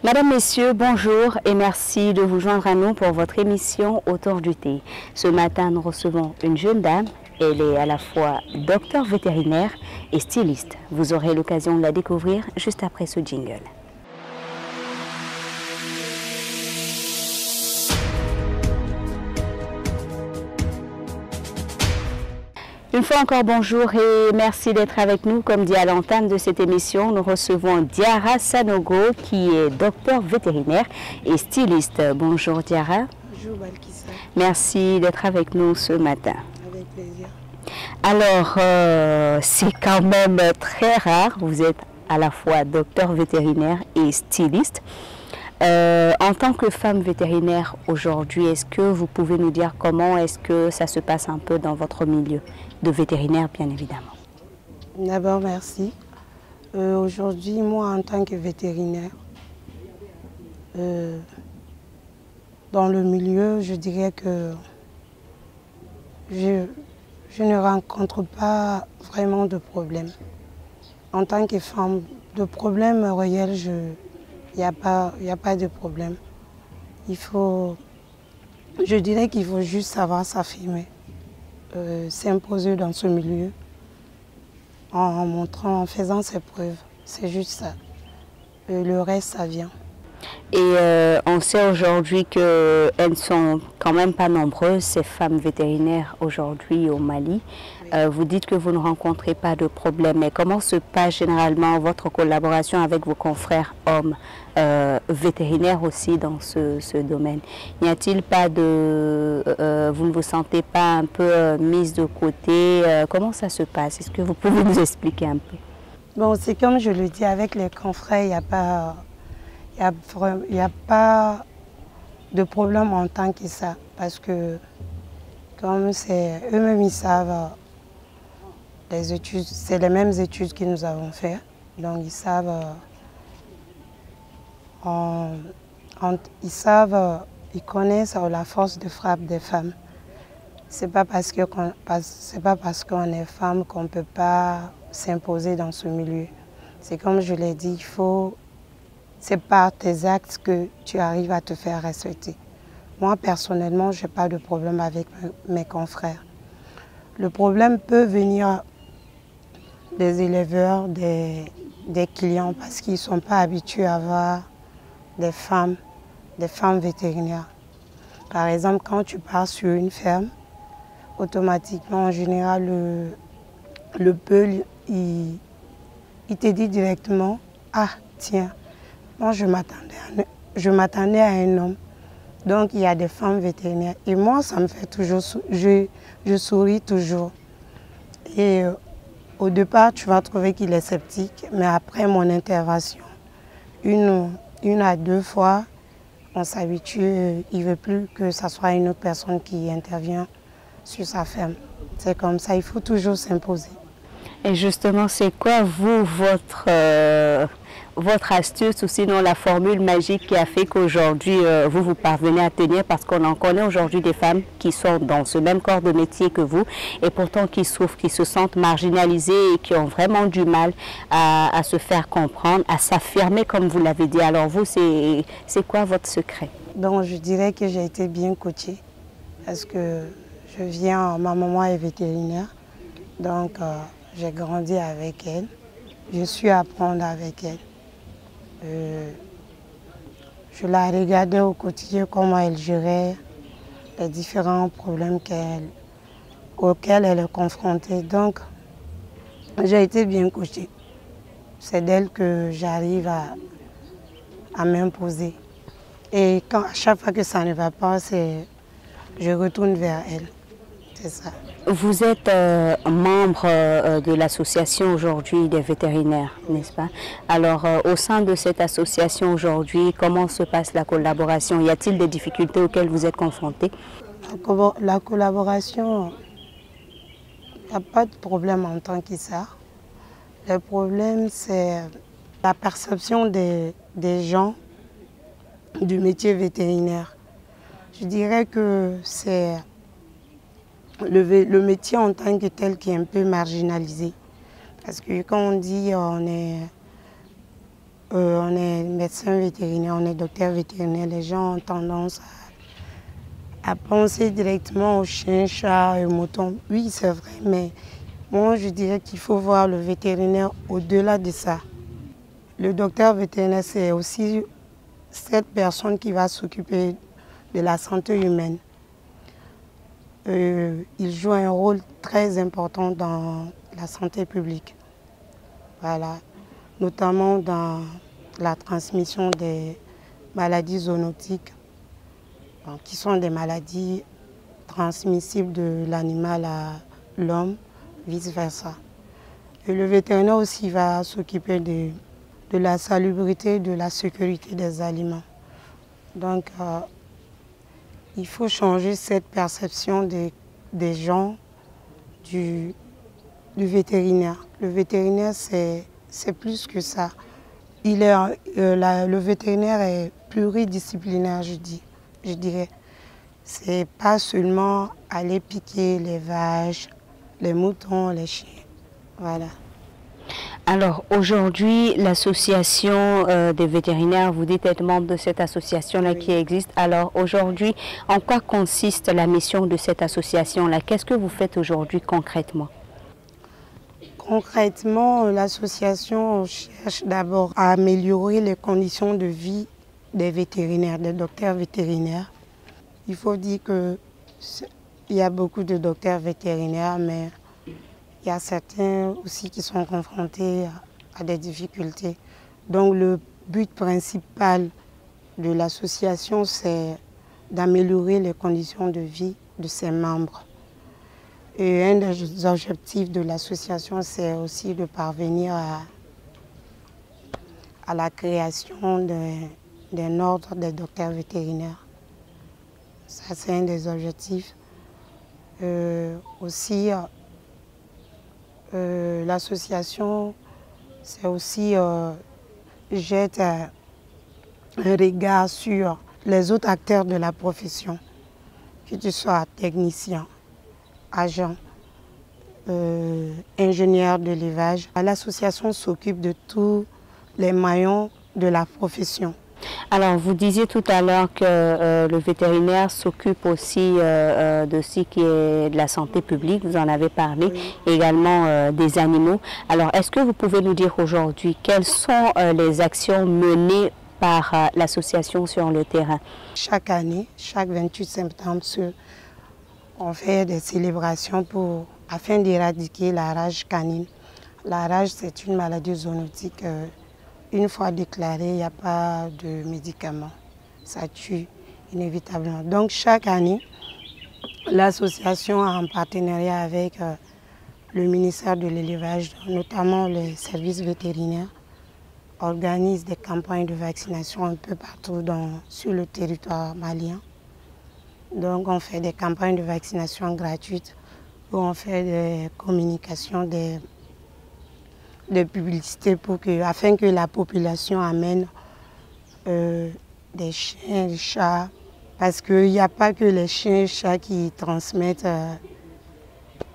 Mesdames, Messieurs, bonjour et merci de vous joindre à nous pour votre émission Autour du thé. Ce matin, nous recevons une jeune dame. Elle est à la fois docteur vétérinaire et styliste. Vous aurez l'occasion de la découvrir juste après ce jingle. Une fois encore, bonjour et merci d'être avec nous. Comme dit à l'entame de cette émission, nous recevons Diarra Sanogo qui est docteur vétérinaire et styliste. Bonjour Diarra. Bonjour Balkissa. Merci d'être avec nous ce matin. Avec plaisir. Alors, c'est quand même très rare. Vous êtes à la fois docteur vétérinaire et styliste. En tant que femme vétérinaire aujourd'hui, est-ce que vous pouvez nous dire comment est-ce que ça se passe un peu dans votre milieu de vétérinaire, bien évidemment? D'abord, merci. Aujourd'hui, moi, en tant que vétérinaire, dans le milieu, je dirais que je ne rencontre pas vraiment de problème. En tant que femme, de problème réel, il n'y a pas de problème. Je dirais qu'il faut juste savoir s'affirmer, s'imposer dans ce milieu en faisant ses preuves. C'est juste ça. Le reste, ça vient. Et on sait aujourd'hui qu'elles ne sont quand même pas nombreuses, ces femmes vétérinaires aujourd'hui au Mali. Vous dites que vous ne rencontrez pas de problème, mais comment se passe généralement votre collaboration avec vos confrères hommes vétérinaires aussi dans ce domaine? N'y a-t-il pas de... vous ne vous sentez pas un peu mise de côté? Comment ça se passe? Est-ce que vous pouvez nous expliquer un peu? Bon, c'est comme je le dis, avec les confrères, il n'y a pas de problème en tant que ça, parce que comme c'est eux-mêmes, ils savent les études, c'est les mêmes études que nous avons fait, donc ils savent, ils connaissent la force de frappe des femmes. C'est pas parce qu'on est femme qu'on ne peut pas s'imposer dans ce milieu. C'est comme je l'ai dit, c'est par tes actes que tu arrives à te faire respecter. Moi, personnellement, je n'ai pas de problème avec mes confrères. Le problème peut venir des éleveurs, des clients, parce qu'ils ne sont pas habitués à voir des femmes vétérinaires. Par exemple, quand tu pars sur une ferme, automatiquement, en général, le peul, il te dit directement « Ah, tiens, moi je m'attendais à un homme. » Donc il y a des femmes vétérinaires. Et moi, ça me fait toujours, je souris toujours. Et au départ, tu vas trouver qu'il est sceptique, mais après mon intervention, une à deux fois, on s'habitue, il ne veut plus que ce soit une autre personne qui intervient sur sa ferme. C'est comme ça, il faut toujours s'imposer. Et justement, c'est quoi, vous, votre astuce ou sinon la formule magique qui a fait qu'aujourd'hui, vous parvenez à tenir? Parce qu'on en connaît aujourd'hui des femmes qui sont dans ce même corps de métier que vous et pourtant qui souffrent, qui se sentent marginalisées et qui ont vraiment du mal à se faire comprendre, à s'affirmer comme vous l'avez dit. Alors vous, c'est quoi votre secret? Donc je dirais que j'ai été bien coachée parce que ma maman est vétérinaire, donc j'ai grandi avec elle, je suis à apprendre avec elle. Je la regardais au quotidien, comment elle gérait les différents problèmes auxquels elle est confrontée. Donc, j'ai été bien coachée. C'est d'elle que j'arrive à m'imposer. Et à chaque fois que ça ne va pas, je retourne vers elle. C'est ça. Vous êtes membre de l'association aujourd'hui des vétérinaires, n'est-ce pas? Alors, au sein de cette association aujourd'hui, comment se passe la collaboration? Y a-t-il des difficultés auxquelles vous êtes confrontés? La collaboration, il n'y a pas de problème en tant que ça. Le problème, c'est la perception des gens du métier vétérinaire. Je dirais que c'est le métier en tant que tel qui est un peu marginalisé. Parce que quand on dit on est on est médecin vétérinaire, on est docteur vétérinaire, les gens ont tendance à penser directement aux chiens, chats et aux moutons. Oui, c'est vrai, mais moi, je dirais qu'il faut voir le vétérinaire au-delà de ça. Le docteur vétérinaire, c'est aussi cette personne qui va s'occuper de la santé humaine. Il joue un rôle très important dans la santé publique. Voilà. Notamment dans la transmission des maladies zoonotiques, qui sont des maladies transmissibles de l'animal à l'homme, vice-versa. Et le vétérinaire aussi va s'occuper de la salubrité, de la sécurité des aliments. Donc, il faut changer cette perception des gens du vétérinaire. Le vétérinaire, c'est plus que ça. Le vétérinaire est pluridisciplinaire, je dirais. C'est pas seulement aller piquer les vaches, les moutons, les chiens. Voilà. Alors aujourd'hui, l'association des vétérinaires, vous dites être membre de cette association-là oui. Qui existe. Alors aujourd'hui, en quoi consiste la mission de cette association-là? Qu'est-ce que vous faites aujourd'hui concrètement? Concrètement, l'association cherche d'abord à améliorer les conditions de vie des vétérinaires, des docteurs vétérinaires. Il faut dire qu'il y a beaucoup de docteurs vétérinaires, mais il y a certains aussi qui sont confrontés à des difficultés. Donc le but principal de l'association, c'est d'améliorer les conditions de vie de ses membres. Et un des objectifs de l'association, c'est aussi de parvenir à la création d'un ordre des docteurs vétérinaires. Ça, c'est un des objectifs. Aussi, l'association, c'est aussi jette un regard sur les autres acteurs de la profession, que tu sois technicien, agent, ingénieur de l'élevage. L'association s'occupe de tous les maillons de la profession. Alors, vous disiez tout à l'heure que le vétérinaire s'occupe aussi de ce qui est de la santé publique, vous en avez parlé, oui. Également des animaux. Alors, est-ce que vous pouvez nous dire aujourd'hui quelles sont les actions menées par l'association sur le terrain? Chaque année, chaque 28 septembre, on fait des célébrations afin d'éradiquer la rage canine. La rage, c'est une maladie zoonotique. Une fois déclarée, il n'y a pas de médicaments. Ça tue inévitablement. Donc chaque année, l'association, en partenariat avec le ministère de l'élevage, notamment les services vétérinaires, organise des campagnes de vaccination un peu partout sur le territoire malien. Donc on fait des campagnes de vaccination gratuites où on fait des communications, des publicités afin que la population amène des chiens, des chats, parce qu'il n'y a pas que les chiens et chats qui transmettent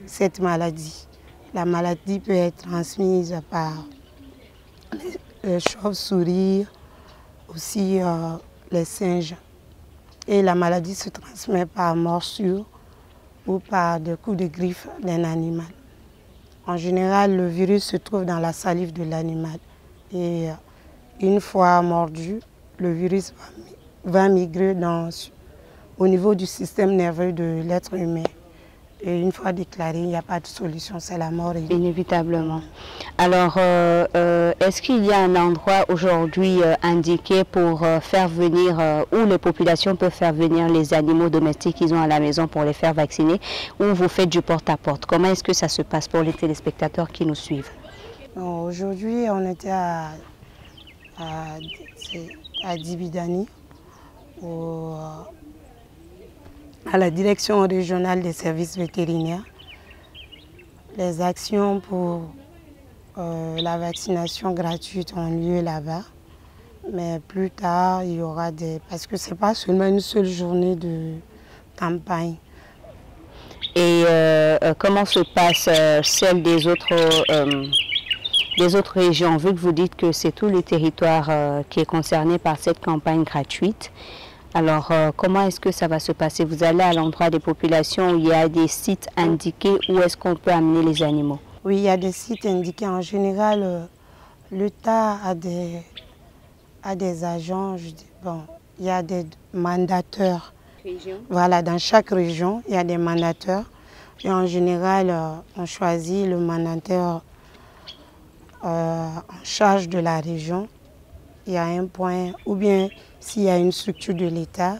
cette maladie. La maladie peut être transmise par les chauves-souris, aussi les singes. Et la maladie se transmet par morsure ou par des coups de griffe d'un animal. En général, le virus se trouve dans la salive de l'animal. Et une fois mordu, le virus va migrer au niveau du système nerveux de l'être humain. Et une fois déclaré, il n'y a pas de solution, c'est la mort. Inévitablement. Alors, est-ce qu'il y a un endroit aujourd'hui indiqué pour faire venir, où les populations peuvent faire venir les animaux domestiques qu'ils ont à la maison pour les faire vacciner, ou vous faites du porte-à-porte? Comment est-ce que ça se passe pour les téléspectateurs qui nous suivent? Aujourd'hui, on était à Dibidani, à la direction régionale des services vétérinaires. Les actions pour la vaccination gratuite ont lieu là-bas. Mais plus tard, il y aura parce que ce n'est pas seulement une seule journée de campagne. Et comment se passe celle des autres des autres régions, vu que vous dites que c'est tout le territoire qui est concerné par cette campagne gratuite. Alors, comment est-ce que ça va se passer? Vous allez à l'endroit des populations où il y a des sites indiqués où est-ce qu'on peut amener les animaux? Oui, il y a des sites indiqués. En général, l'État a des agents, bon, il y a des mandateurs. Voilà, dans chaque région, il y a des mandateurs. Et en général, on choisit le mandataire en charge de la région. Il y a un point, ou bien s'il y a une structure de l'État,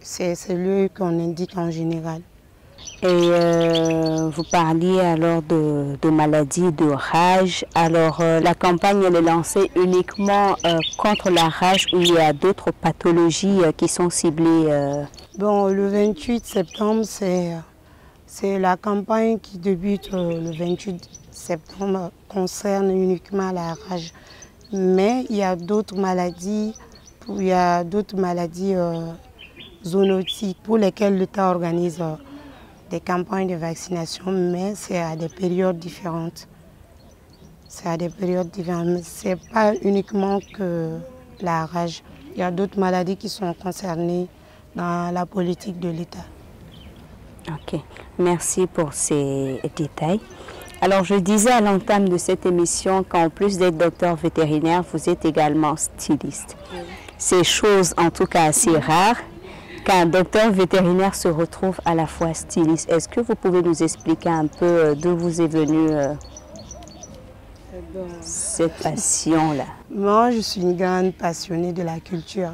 c'est lui qu'on indique en général. Et vous parliez alors de maladies, de rage. Alors la campagne elle est lancée uniquement contre la rage ou il y a d'autres pathologies qui sont ciblées Bon, le 28 septembre, c'est la campagne qui débute le 28 septembre, concerne uniquement la rage. Mais il y a d'autres maladies, zoonotiques pour lesquelles l'État organise des campagnes de vaccination, mais c'est à des périodes différentes. C'est à des périodes différentes. Ce n'est pas uniquement que la rage. Il y a d'autres maladies qui sont concernées dans la politique de l'État. Ok, merci pour ces détails. Alors, je disais à l'entame de cette émission qu'en plus d'être docteur vétérinaire, vous êtes également styliste. Oui. C'est chose en tout cas assez rare qu'un docteur vétérinaire se retrouve à la fois styliste. Est-ce que vous pouvez nous expliquer un peu d'où vous est venue cette passion-là? Moi, je suis une grande passionnée de la culture.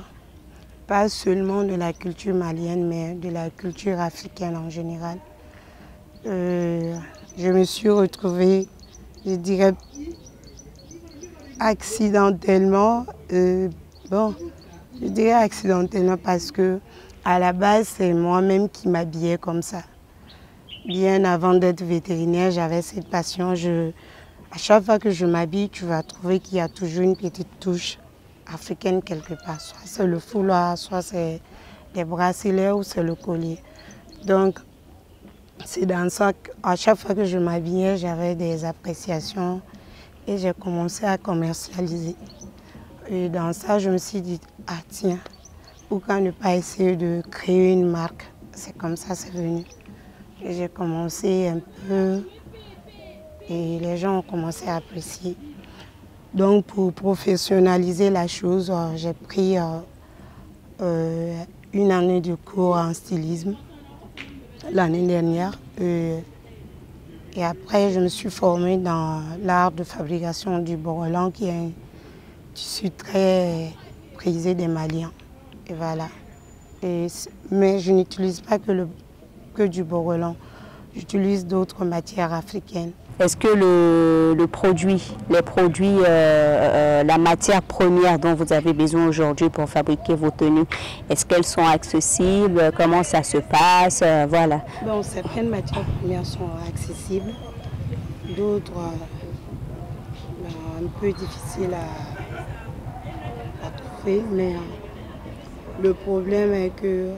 Pas seulement de la culture malienne, mais de la culture africaine en général. Je me suis retrouvée, je dirais, accidentellement. Je dirais accidentellement parce que à la base, c'est moi-même qui m'habillais comme ça. Bien avant d'être vétérinaire, j'avais cette passion. À chaque fois que je m'habille, tu vas trouver qu'il y a toujours une petite touche africaine quelque part. Soit c'est le foulard, soit c'est les bracelets ou c'est le collier. Donc, c'est dans ça qu'à chaque fois que je m'habillais, j'avais des appréciations et j'ai commencé à commercialiser. Et dans ça, je me suis dit, ah tiens, pourquoi ne pas essayer de créer une marque? C'est comme ça, c'est venu. Et j'ai commencé un peu et les gens ont commencé à apprécier. Donc, pour professionnaliser la chose, j'ai pris une année de cours en stylisme l'année dernière. Et après, je me suis formée dans l'art de fabrication du borolan, qui est un tissu très prisé des Maliens. Et voilà. Mais je n'utilise pas que du borolan. J'utilise d'autres matières africaines. Est-ce que les produits, la matière première dont vous avez besoin aujourd'hui pour fabriquer vos tenues, est-ce qu'elles sont accessibles? Comment ça se passe? Voilà. Bon, certaines matières premières sont accessibles, d'autres un peu difficiles à trouver, mais le problème est que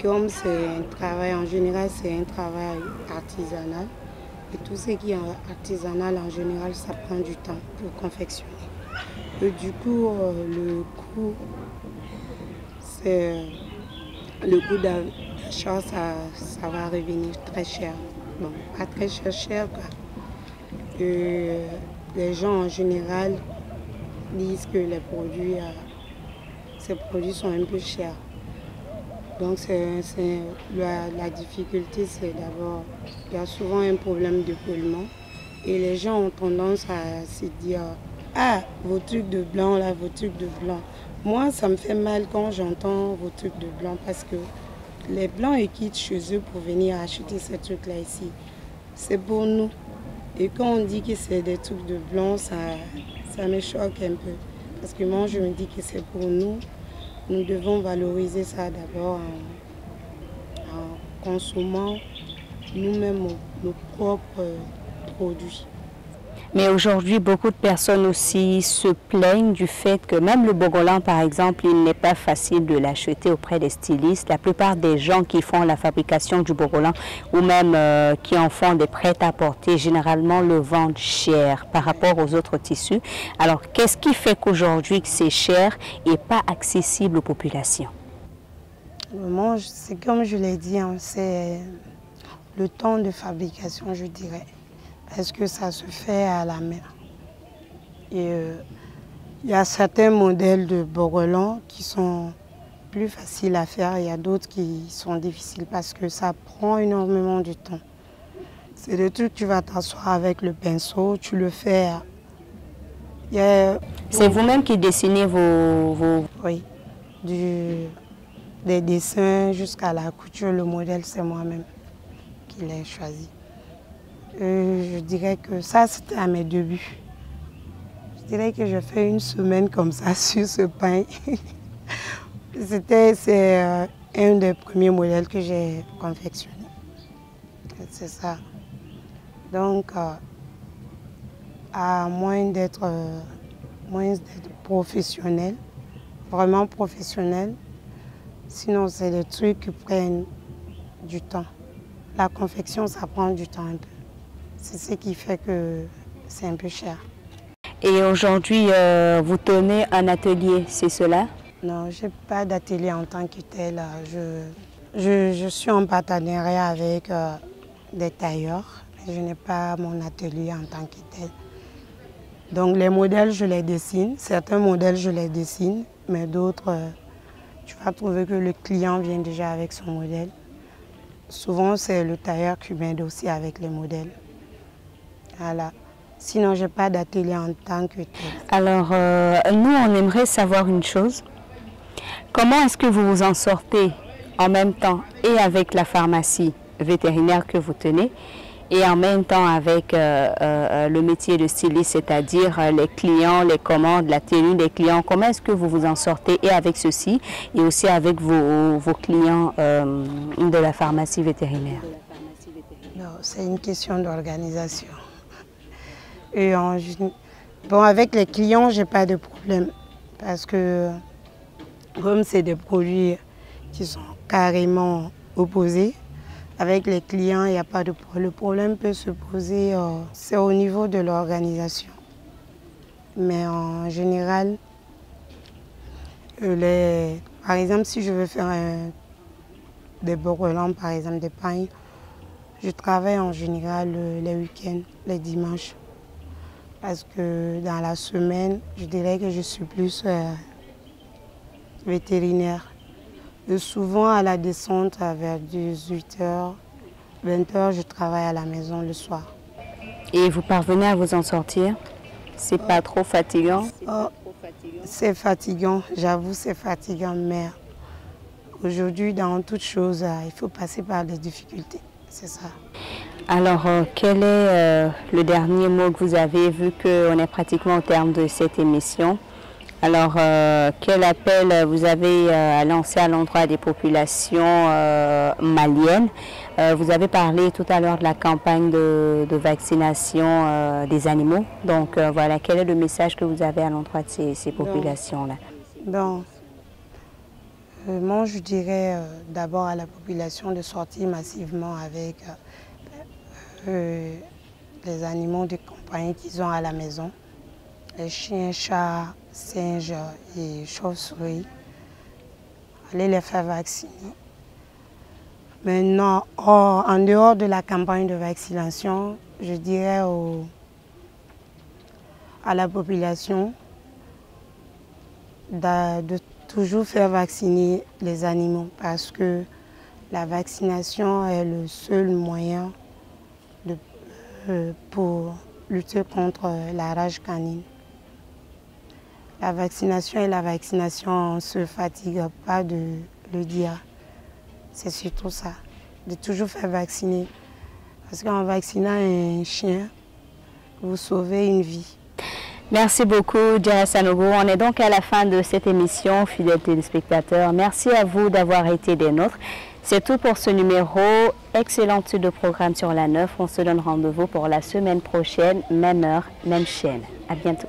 comme c'est un travail, en général, c'est un travail artisanal. Et tout ce qui est artisanal, en général, ça prend du temps pour confectionner. Et du coup, le coût d'achat, ça va revenir très cher. Bon, pas très cher, quoi. Et les gens, en général, disent que ces produits sont un peu chers. Donc la difficulté, c'est d'abord, il y a souvent un problème de paiement et les gens ont tendance à se dire « Ah, vos trucs de blanc là, vos trucs de blanc ». Moi, ça me fait mal quand j'entends vos trucs de blanc parce que les blancs ils quittent chez eux pour venir acheter ces trucs-là ici. C'est pour nous. Et quand on dit que c'est des trucs de blanc, ça me choque un peu. Parce que moi, je me dis que c'est pour nous. Nous devons valoriser ça d'abord en consommant nous-mêmes nos propres produits. Mais aujourd'hui, beaucoup de personnes aussi se plaignent du fait que même le bogolan, par exemple, il n'est pas facile de l'acheter auprès des stylistes. La plupart des gens qui font la fabrication du bogolan ou même qui en font des prêt-à-porter, généralement le vendent cher par rapport aux autres tissus. Alors, qu'est-ce qui fait qu'aujourd'hui c'est cher et pas accessible aux populations? C'est comme je l'ai dit, hein, c'est le temps de fabrication, je dirais. Est-ce que ça se fait à la main? Et il y a certains modèles de bogolan qui sont plus faciles à faire. Il y a d'autres qui sont difficiles parce que ça prend énormément de temps. C'est des trucs, tu vas t'asseoir avec le pinceau, tu le fais. C'est vous-même qui dessinez vos... Oui, des dessins jusqu'à la couture, le modèle, c'est moi-même qui l'ai choisi. Je dirais que ça, c'était à mes débuts. Je dirais que je fais une semaine comme ça sur ce pain. C'est un des premiers modèles que j'ai confectionné. C'est ça. Donc, à moins d'être professionnel, vraiment professionnel, sinon c'est des trucs qui prennent du temps. La confection, ça prend du temps un peu. C'est ce qui fait que c'est un peu cher. Et aujourd'hui, vous tenez un atelier, c'est cela? Non, je n'ai pas d'atelier en tant que tel. Je suis en partenariat avec des tailleurs, mais je n'ai pas mon atelier en tant que tel. Donc les modèles, je les dessine. Certains modèles, je les dessine, mais d'autres, tu vas trouver que le client vient déjà avec son modèle. Souvent, c'est le tailleur qui m'aide aussi avec les modèles. Voilà. Sinon, je n'ai pas d'atelier en tant que tel. Alors, nous, on aimerait savoir une chose. Comment est-ce que vous vous en sortez en même temps et avec la pharmacie vétérinaire que vous tenez et en même temps avec le métier de styliste, c'est-à-dire les clients, les commandes, la tenue des clients? Comment est-ce que vous vous en sortez et avec ceci et aussi avec vos clients de la pharmacie vétérinaire? Non, c'est une question d'organisation. Bon, avec les clients, je n'ai pas de problème parce que comme c'est des produits qui sont carrément opposés, avec les clients, il n'y a pas de problème. Le problème peut se poser, c'est au niveau de l'organisation. Mais en général, par exemple, si je veux faire des bogolans, par exemple des pains, je travaille en général les week-ends, les dimanches. Parce que dans la semaine, je dirais que je suis plus vétérinaire. Et souvent à la descente, vers 18h, 20h, je travaille à la maison le soir. Et vous parvenez à vous en sortir? C'est pas trop fatigant? C'est fatigant, j'avoue c'est fatigant, mais aujourd'hui, dans toute chose, il faut passer par des difficultés, c'est ça. Alors, quel est le dernier mot que vous avez, vu qu'on est pratiquement au terme de cette émission? Alors, quel appel vous avez à lancer à l'endroit des populations maliennes? Vous avez parlé tout à l'heure de la campagne de vaccination des animaux. Donc, voilà, quel est le message que vous avez à l'endroit de ces populations-là? Donc, moi, je dirais d'abord à la population de sortir massivement avec les animaux de compagnie qu'ils ont à la maison, les chiens, chats, singes et chauves-souris, aller les faire vacciner. Maintenant, en dehors de la campagne de vaccination, je dirais à la population de toujours faire vacciner les animaux parce que la vaccination est le seul moyen pour lutter contre la rage canine. La vaccination est la vaccination, on ne se fatigue pas de le dire. C'est surtout ça, de toujours faire vacciner. Parce qu'en vaccinant un chien, vous sauvez une vie. Merci beaucoup, Dia Sanogo. On est donc à la fin de cette émission, fidèles téléspectateurs. Merci à vous d'avoir été des nôtres. C'est tout pour ce numéro. Excellente suite de programme sur la 9. On se donne rendez-vous pour la semaine prochaine, même heure, même chaîne. À bientôt.